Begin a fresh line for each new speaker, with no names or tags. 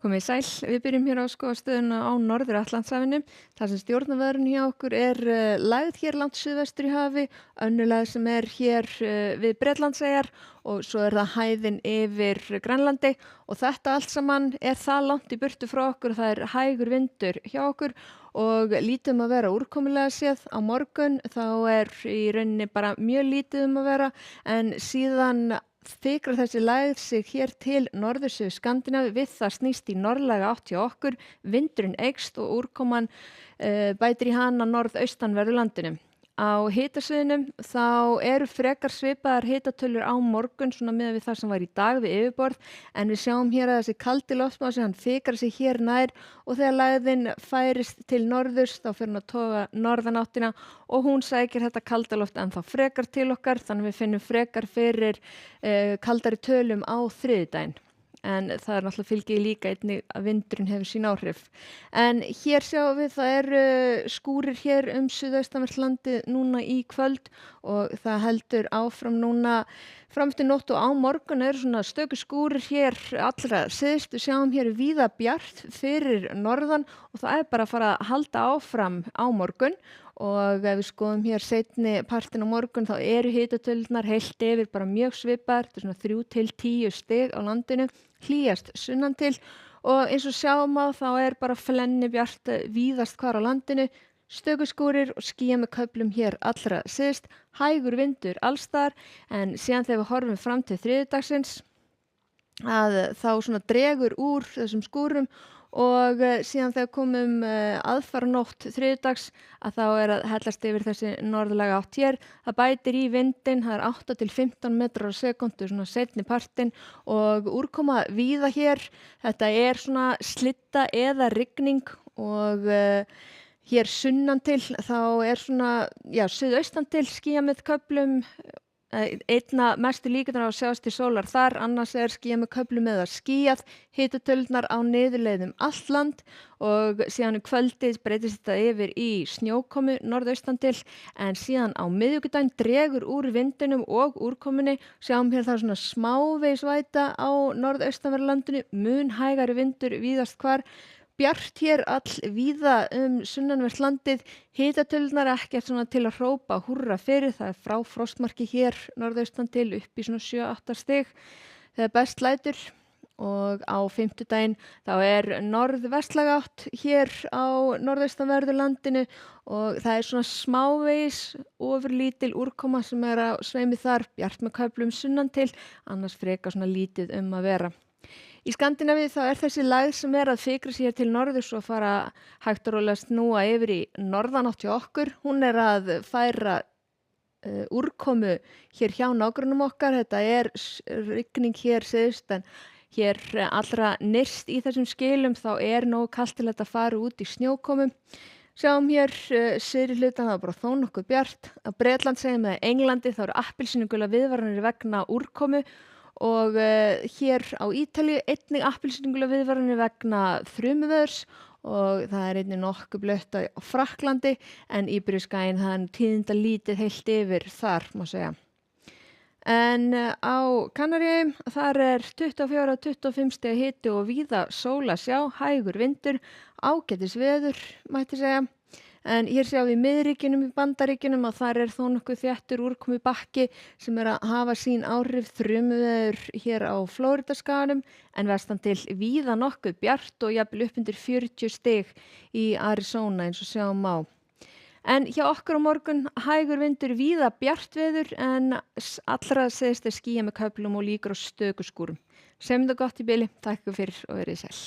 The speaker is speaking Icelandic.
Komið sæl, við byrjum hér á skoðastöðuna á Norður-Atlantshafinu. Það sem stjórnarveðrun hjá okkur er lægð hér langt suðvestur í hafi, önnur lægð sem er hér við Bretlandseyjar og svo er það hæðin yfir Grænlandi og þetta allt saman er það langt í burtu frá okkur og það er hægur vindur hjá okkur og lítið að vera úrkomulega séð. Á morgun þá er í rauninni bara mjög lítið að vera en síðan þykrar þessi lægð sig hér til norðursuðu Skandinavíu við það snýst í norðlæga átt hjá okkur, vindurinn eykst og úrkoman bætir í hana norðaustanverðu landinu. Á hitasviðunum þá eru frekar svipaðar hitatölur á morgun svona miðað við það sem var í dag við yfirborð en við sjáum hér að þessi kaldi loftmási hann þykrar sig hér nær og þegar lægðin færist til norðurs þá fer hún að toga norðanáttina og hún sækir þetta kalda loft ennþá frekar til okkar þannig við finnum frekar fyrir kaldari tölum á þriðjudaginn. En það er náttúrulega fylgið líka einnig að vindurinn hefur sín áhrif. En hér sjáum við það eru skúrir hér suðaustanvert landið núna í kvöld og það heldur áfram núna fram eftir nótt og á morgun eru svona stöku skúrir hér allra syðst. Við sjáum hér víða bjart fyrir norðan og það er bara að fara að halda áfram á morgun. Og ef við skoðum hér seinni partinn á morgun þá eru hitatölurnar heilt yfir bara mjög svipaðar, þetta er svona 3 til 10 stig á landinu, hlýjast sunnan til og eins og sjáum á þá er bara flenni bjart víðast hvar á landinu, stöku skúrir og skýja með köflum hér allra syðst, hægur vindur allstaðar en síðan þegar við horfum fram til þriðjudagsins að þá svona dregur úr þessum skúrum og síðan þegar komum aðfaranótt þriðjudags að þá er að hellast yfir þessi norðlæga átt hér. Það bætir í vindinn, það er 8 til 15 metrar á sekúndu svona seinni partinn og úrkoma víða hér. Þetta er svona slitta eða rigning og hér sunnan til þá er svona, suðaustan til skýja með köflum. Einna mestu líkurnar á að sjást til sólar þar, annars er skýjað með köflum eða skýjað, hitatölurnar á niðurleiðum allt land og síðan kvöldið breytist þetta yfir í snjókomu norðaustan til en síðan á miðvikudaginn dregur úr vindinum og úrkomunni, sjáum hér það svona smávegisvæta á norðaustanverðu landinu, mun hægari vindur víðast hvar. Bjart hér all víða sunnanvert landið, hitatölurnar ekkert svona til að hrópa húrra fyrir, það er frá frostmarki hér norðaustan til upp í svona 7-8 stig þegar best lætur og á fimmtudaginn þá er norðvestlæga átt hér á norðaustanverðu landinu og það er svona smávegis ofurlítil úrkoma sem er á sveimi þar, bjart með köflum sunnan til, annars frekar svona lítið að vera. Í Skandinavíu þá er þessi lægð sem er að fikra sér til norðurs og fara hægt og rólega snúa yfir í norðanátt hjá okkur. Hún er að færa úrkomu hér hjá nágrönnum okkar. Þetta er rigning hér syðst en hér allra nyrst í þessum skilum þá er nógu kalt til þetta fara út í snjókomu. Sjáum hér syðri hlutan það er bara þó nokkuð bjart. Á Bretlandseyjum eða Englandi þá eru appelsínugula viðvaranir vegna úrkomu. Og hér á Ítalíu einnig appelsínugula viðvaranir vegna þrumuveðurs og það er einnig nokkuð blautt á Frakklandi en Íberíuskaginn það er tíðinda lítið heilt yfir þar má segja. En á Kanaríeyjum þar er 24-25 stiga hiti og víða sól að sjá, hægur vindur, ágætis veður mætti segja. En hér sjáum við miðríkjunum í Bandaríkjunum og þar er þó nokkuð þéttur úrkomu bakki sem er að hafa sín áhrif þrumuveður hér á Flóridaskaganum en vestan til víða nokkuð bjart og jafnvel upp undir 40 stig í Arizona eins og sjáum á. En hjá okkur á morgun hægur vindur víða bjart veður en allra segist skýjað með köflum og líkur á stöku skúrum. Sem það gott í bili, takk fyrir og verið sæl.